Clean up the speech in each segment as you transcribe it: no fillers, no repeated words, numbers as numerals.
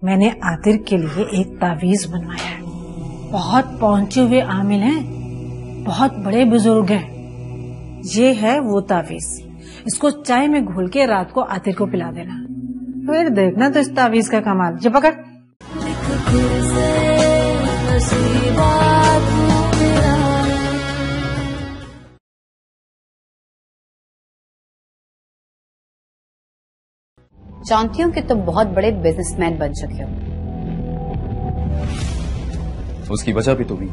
मैंने आतिर के लिए एक तावीज बनवाया है। बहुत पहुंचे हुए आमिल हैं, बहुत बड़े बुजुर्ग हैं। ये है वो तावीज, इसको चाय में घोल के रात को आतिर को पिला देना, फिर देखना तो इस तावीज का कमाल। जो पकड़। जानती हूँ कि तुम बहुत बड़े बिजनेसमैन बन चुके हो। उसकी वजह भी तो भी,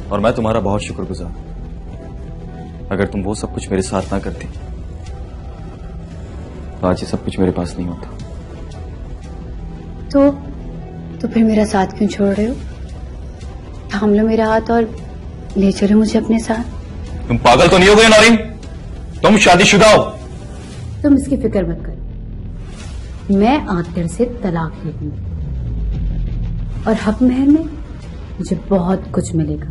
और मैं तुम्हारा बहुत शुक्रगुजार। अगर तुम वो सब कुछ मेरे साथ ना करती तो आज ये सब कुछ मेरे पास नहीं होता। तो फिर मेरा साथ क्यों छोड़ रहे हो? थाम लो मेरा हाथ और ले चलो मुझे अपने साथ। तुम पागल तो नहीं हो गए नौरीन? तुम शादीशुदा हो। तुम इसकी फिक्र मत करो, मैं आतिर से तलाक ले लूंगी और हक महर में मुझे बहुत कुछ मिलेगा।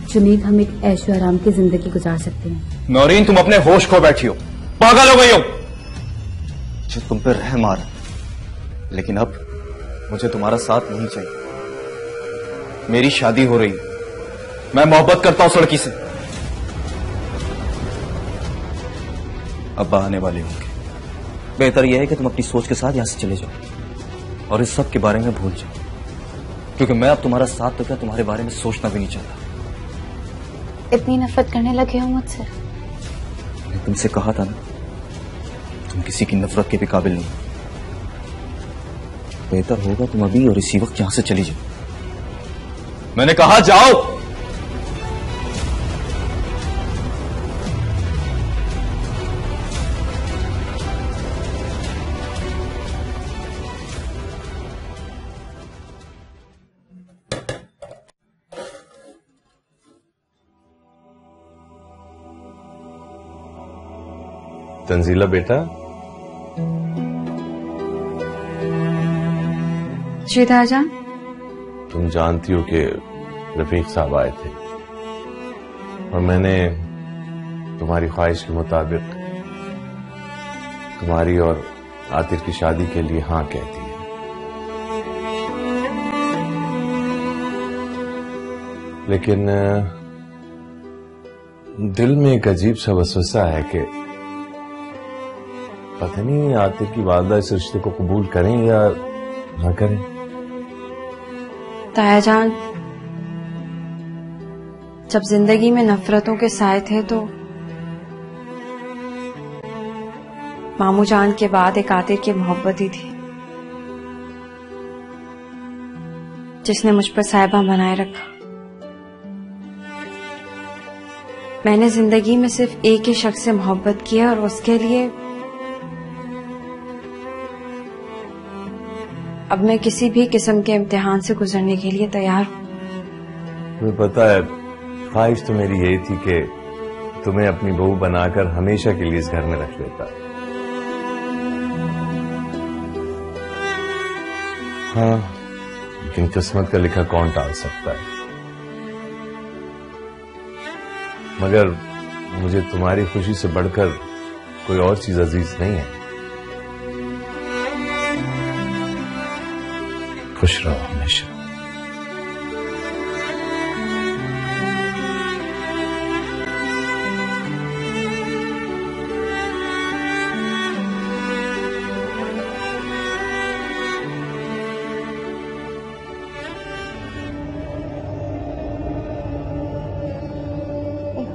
जुनीद, हम एक ऐशो आराम की जिंदगी गुजार सकते हैं। नौरीन, तुम अपने होश खो बैठी हो, पागल हो गई हो। मुझे तुम पे रहम आ रहा, लेकिन अब मुझे तुम्हारा साथ नहीं चाहिए। मेरी शादी हो रही, मैं मोहब्बत करता हूं उस लड़की से। अब्बा आने वाले होंगे, बेहतर यह है कि तुम अपनी सोच के साथ यहां से चले जाओ और इस सब के बारे में भूल जाओ, क्योंकि मैं अब तुम्हारा साथ तो क्या तुम्हारे बारे में सोचना भी नहीं चाहता। इतनी नफरत करने लगे हो मुझसे? मैंने तुमसे कहा था ना, तुम किसी की नफरत के भी काबिल नहीं। बेहतर होगा तुम अभी और इसी वक्त यहां से चली जाओ। मैंने कहा जाओ। तंजीला बेटा। जी दादाजान। तुम जानती हो कि रफीक साहब आए थे और मैंने तुम्हारी ख्वाहिश के मुताबिक तुम्हारी और आतिर की शादी के लिए हाँ कह दी है। लेकिन दिल में एक अजीब सा वसवसा है कि पता नहीं आतिर की वालदा इस रिश्ते को कबूल करें या ना करें। तायाजान, जब जिंदगी में नफरतों के साए थे तो मामू जान के बाद एक आतिर की मोहब्बत ही थी जिसने मुझ पर साहिबा बनाए रखा। मैंने जिंदगी में सिर्फ एक ही शख्स से मोहब्बत की है और उसके लिए अब मैं किसी भी किस्म के इम्तिहान से गुजरने के लिए तैयार हूं। तुम्हें पता है, ख्वाहिश तो मेरी यही थी कि तुम्हें अपनी बहू बनाकर हमेशा के लिए इस घर में रख लेता। हाँ, लेकिन किस्मत का लिखा कौन टाल सकता है। मगर मुझे तुम्हारी खुशी से बढ़कर कोई और चीज अजीज नहीं है। खुश रहो हमेशा।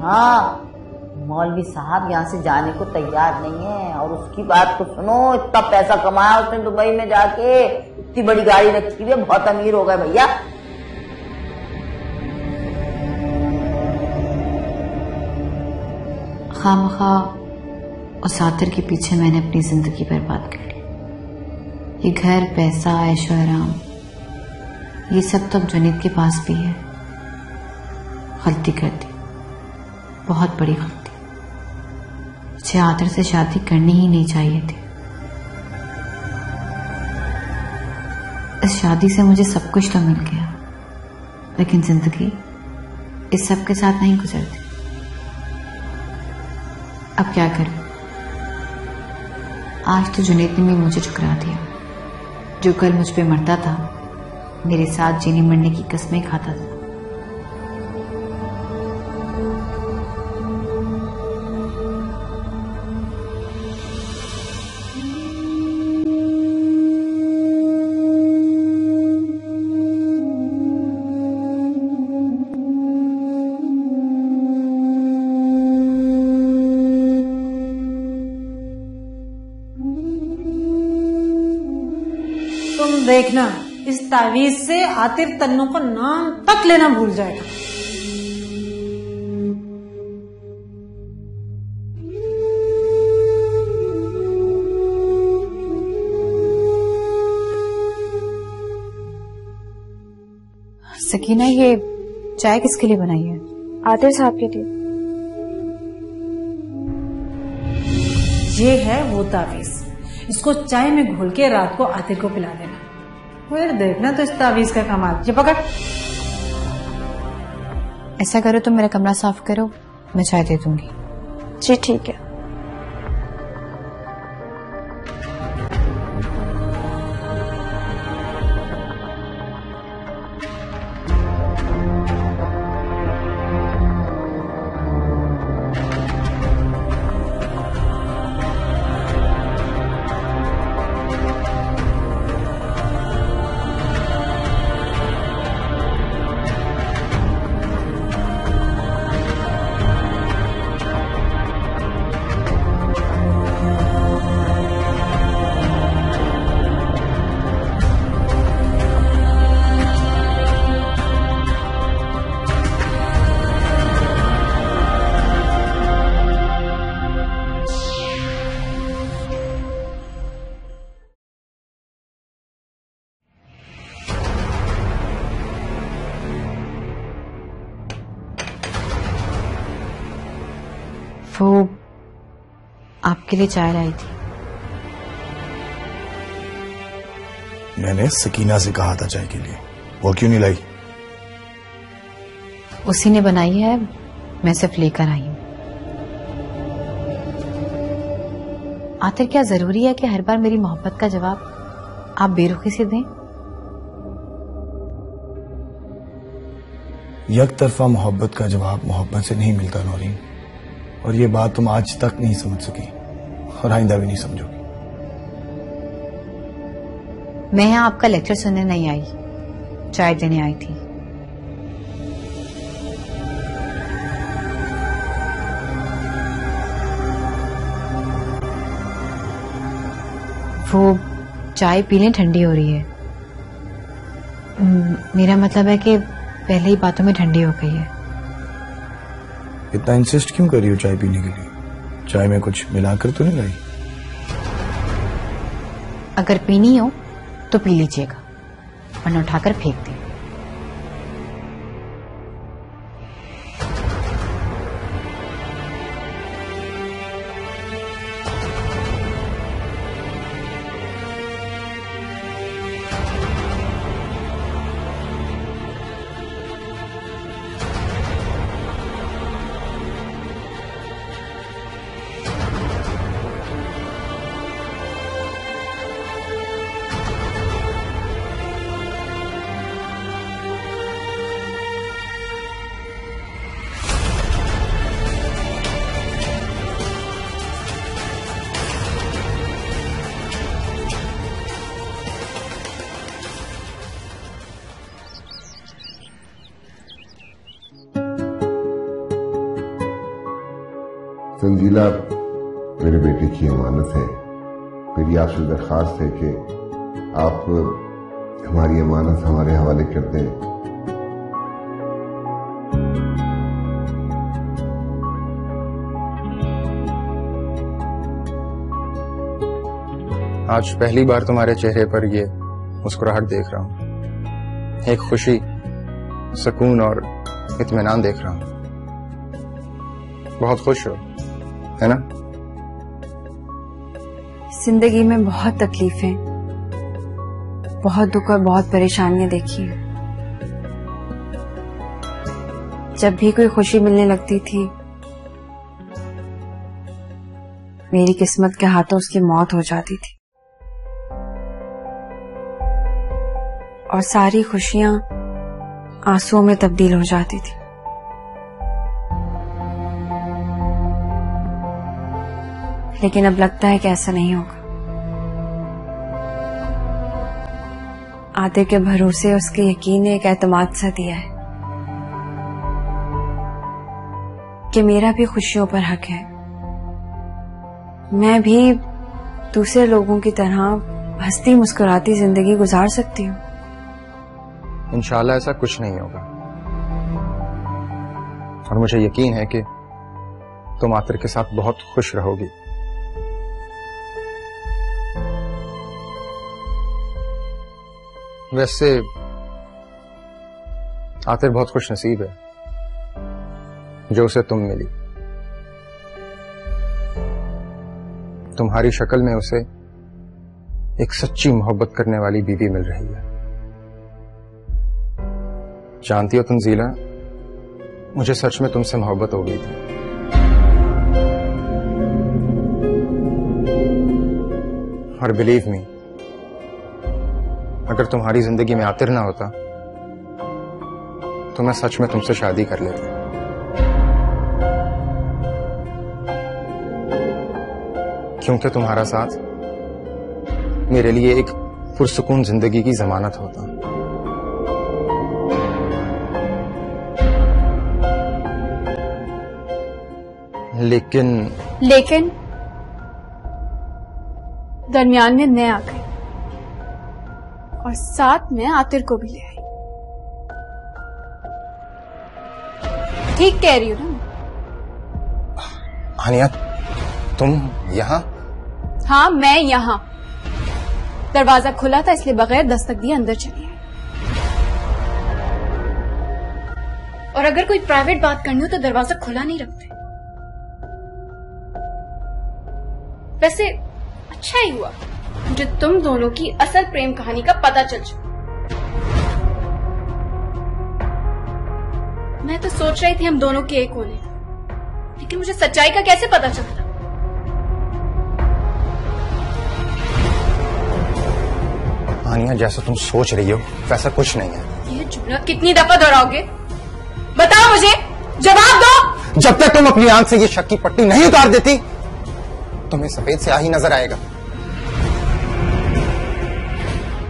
हाँ, मौलवी साहब यहाँ से जाने को तैयार नहीं है। और उसकी बात तो सुनो, इतना पैसा कमाया उसने दुबई में जाके, इतनी बड़ी गाड़ी रखी हुई है, बहुत अमीर हो गए भैया। खामखा उस आतिर के पीछे मैंने अपनी जिंदगी बर्बाद कर ली। ये घर, पैसा, ऐशो आराम, ये सब तो अब जुनीद के पास भी है। गलती कर दी, बहुत बड़ी गलती। मुझे आतिर से शादी करनी ही नहीं चाहिए थी। इस शादी से मुझे सब कुछ तो मिल गया, लेकिन जिंदगी इस सब के साथ नहीं गुजरती। अब क्या करूं? आज तो जुनैद ने भी मुझे ठुकरा दिया। जो कल मुझ पे मरता था, मेरे साथ जीने मरने की कस्में खाता था। तुम देखना, इस तावीज से आतिफ तन्नू का नाम तक लेना भूल जाएगा। सकीना, ये चाय किसके लिए बनाई है? आतिफ साहब के लिए। ये है वो तावीज, इसको चाय में घोल के रात को आतिफ को पिला देना। फिर देखना तो इस तावीज का कमाल। ये पकड़। ऐसा करो तो मेरा कमरा साफ करो, मैं चाय दे दूंगी। जी ठीक है। वो आपके लिए चाय लाई थी। मैंने सकीना से कहा था चाय के लिए, वो क्यों नहीं लाई? उसी ने बनाई है, मैं सिर्फ लेकर आई हूं। आखिर क्या जरूरी है कि हर बार मेरी मोहब्बत का जवाब आप बेरुखी से दें? एक तरफा मोहब्बत का जवाब मोहब्बत से नहीं मिलता नौरीन, और ये बात तुम आज तक नहीं समझ सकी और आइंदा भी नहीं समझोगी। मैं यहाँ आपका लेक्चर सुनने नहीं आई, चाय देने आई थी। वो चाय पीने ठंडी हो रही है। मेरा मतलब है कि पहले ही बातों में ठंडी हो गई है। इतना इंसिस्ट क्यों कर रही हो चाय पीने के लिए? चाय में कुछ मिलाकर तो नहीं लाई? अगर पीनी हो तो पी लीजिएगा, वरना उठाकर फेंक दें। संजीला मेरे बेटे की अमानत है। मेरी आपसे दरखास्त है कि आप हमारी अमानत हमारे हवाले कर दें। आज पहली बार तुम्हारे चेहरे पर ये मुस्कुराहट देख रहा हूं, एक खुशी, सुकून और इत्मीनान देख रहा हूं। बहुत खुश हो, है ना? जिंदगी में बहुत तकलीफें, बहुत दुख और बहुत परेशानियां देखी हैं। जब भी कोई खुशी मिलने लगती थी मेरी किस्मत के हाथों उसकी मौत हो जाती थी और सारी खुशियां आंसुओं में तब्दील हो जाती थी। लेकिन अब लगता है कि ऐसा नहीं होगा। आतिफ के भरोसे उसके यकीन ने एक एतमाद सा दिया है कि मेरा भी खुशियों पर हक है। मैं भी दूसरे लोगों की तरह हंसती मुस्कुराती जिंदगी गुजार सकती हूँ। इंशाल्लाह ऐसा कुछ नहीं होगा और मुझे यकीन है कि तुम आतिफ के साथ बहुत खुश रहोगी। वैसे आतिफ बहुत खुश नसीब है जो उसे तुम मिली। तुम्हारी शक्ल में उसे एक सच्ची मोहब्बत करने वाली बीवी मिल रही है। जानती हो तंजीला, मुझे सच में तुमसे मोहब्बत हो गई थी। और बिलीव मी, अगर तुम्हारी जिंदगी में आतिफ ना होता तो मैं सच में तुमसे शादी कर लेता। क्योंकि तुम्हारा साथ मेरे लिए एक पुरसुकून जिंदगी की जमानत होता। लेकिन दरमियान में मैं आ गई और साथ में आतिफ को भी ले आई। ठीक कह रही हो ना हानिया, तुम यहाँ? हाँ, मैं यहाँ। दरवाजा खुला था इसलिए बगैर दस्तक दिए अंदर चली आई। और अगर कोई प्राइवेट बात करनी हो तो दरवाजा खुला नहीं रखते। वैसे अच्छा ही हुआ मुझे तुम दोनों की असल प्रेम कहानी का पता चल चुका। मैं तो सोच रही थी हम दोनों के एक होने, लेकिन मुझे सच्चाई का कैसे पता चलता। आनिया, जैसा तुम सोच रही हो वैसा कुछ नहीं है। ये जुमला कितनी दफा दोहराओगे? बताओ, मुझे जवाब दो। जब तक तुम अपनी आंख से ये शक की पट्टी नहीं उतार देती तुम्हें सफेद स्याही नजर आएगा।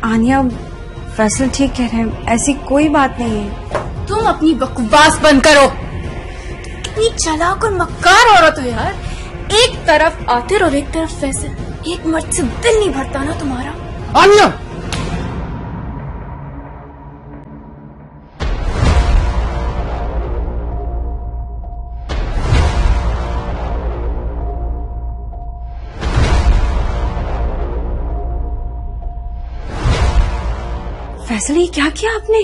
आनिया, फैसल ठीक कह रहे हैं, ऐसी कोई बात नहीं है। तुम अपनी बकवास बंद करो। कितनी चालाक और मक्कार औरत हो यार। एक तरफ आतिफ और एक तरफ फैसल। एक मर्द से दिल नहीं भरता ना तुम्हारा। आनिया, फैसल, ये क्या किया आपने?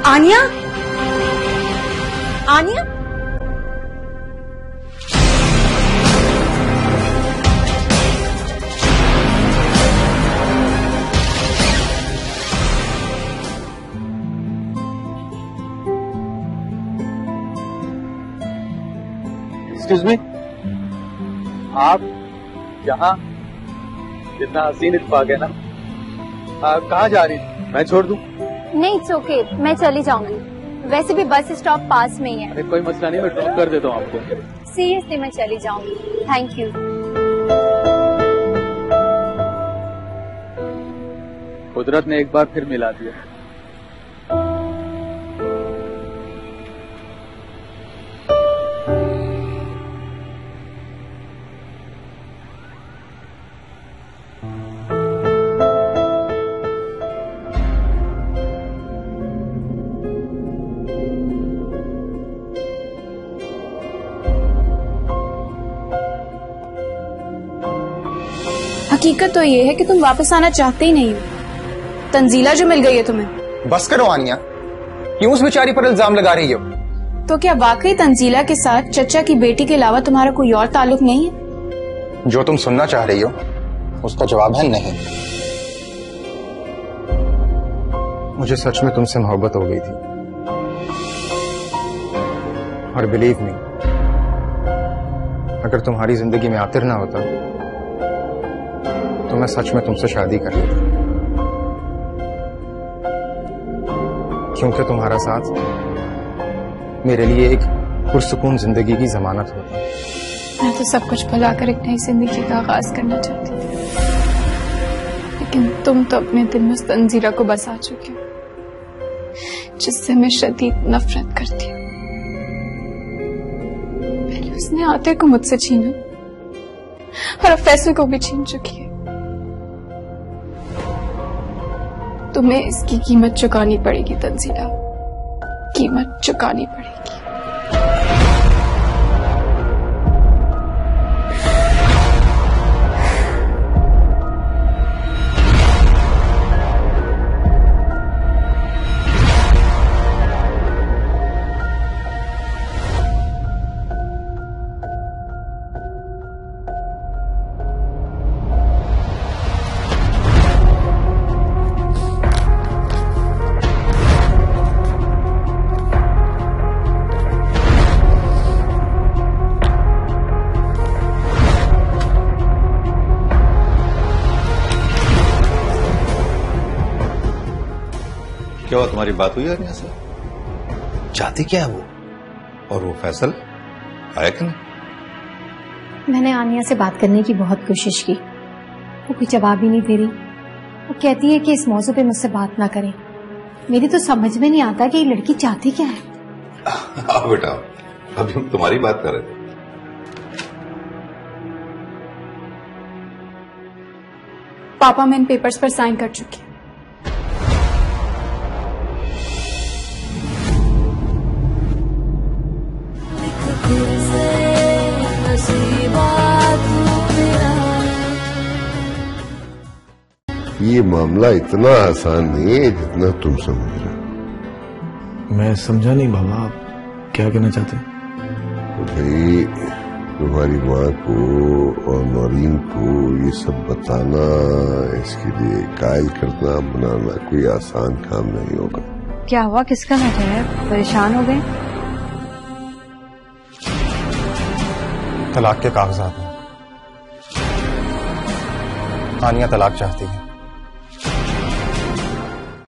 आनिया, आनिया, एक्सक्यूज मी, आप यहाँ? कितना हसीन इत्तेफाक है ना। कहाँ जा रही थी? मैं छोड़ दूं? नहीं, इट्स ओके, मैं चली जाऊंगी। वैसे भी बस स्टॉप पास में ही है। अरे कोई मसला नहीं, मैं ड्रॉप कर देता हूँ आपको। सीरियसली मैं चली जाऊंगी। Thank you. कुदरत ने एक बार फिर मिला दिया। हकीकत तो ये है कि तुम वापस आना चाहते ही नहीं हो। तंजीला जो मिल गई है तुम्हें। बस करो आनिया, क्यों उस बेचारी पर इल्जाम लगा रही हो? तो क्या वाकई तंजीला के साथ चचा की बेटी के अलावा तुम्हारा कोई और ताल्लुक नहीं है? जो तुम सुनना चाह रही हो उसका जवाब है नहीं। मुझे सच में तुमसे मोहब्बत हो गई थी, और बिलीव मी, अगर तुम्हारी जिंदगी में आतिर ना होता तो मैं सच में तुमसे शादी कर लेता, क्योंकि तुम्हारा साथ मेरे लिए एक पुरसुकून जिंदगी की जमानत होता। मैं तो सब कुछ भुलाकर एक नई जिंदगी का आगाज करना चाहती थी, लेकिन तुम तो अपने दिल में उस तंजीरा को बसा चुके हो जिससे मैं शदीद नफरत करती हूँ। पहले उसने आतिर को मुझसे छीना और अब फैसले को भी छीन चुकी है। तुम्हें इसकी कीमत चुकानी पड़ेगी तंजीला, कीमत चुकानी पड़ेगी। क्या हुआ, तुम्हारी बात हुई आनिया से? चाहती क्या है वो? और वो फैसल आया कि नहीं? मैंने आनिया से बात करने की बहुत कोशिश की, वो कोई जवाब ही नहीं दे रही। वो कहती है कि इस मौजू पे मुझसे बात ना करें। मेरी तो समझ में नहीं आता कि ये लड़की चाहती क्या है। आओ बेटा, अभी हम तुम्हारी बात कर रहे थे। पापा, मैं इन पेपर्स पर साइन कर चुकी। ये मामला इतना आसान नहीं है जितना तुम समझ रहे हो। मैं समझा नहीं बाबा, आप क्या कहना चाहते हैं? तो भाई, तुम्हारी माँ को और नौरीन को ये सब बताना, इसके लिए कायल करना बनाना कोई आसान काम नहीं होगा। क्या हुआ, किसका मैटर है? परेशान हो गए? तलाक के कागजात हैं। आनिया तलाक चाहती है।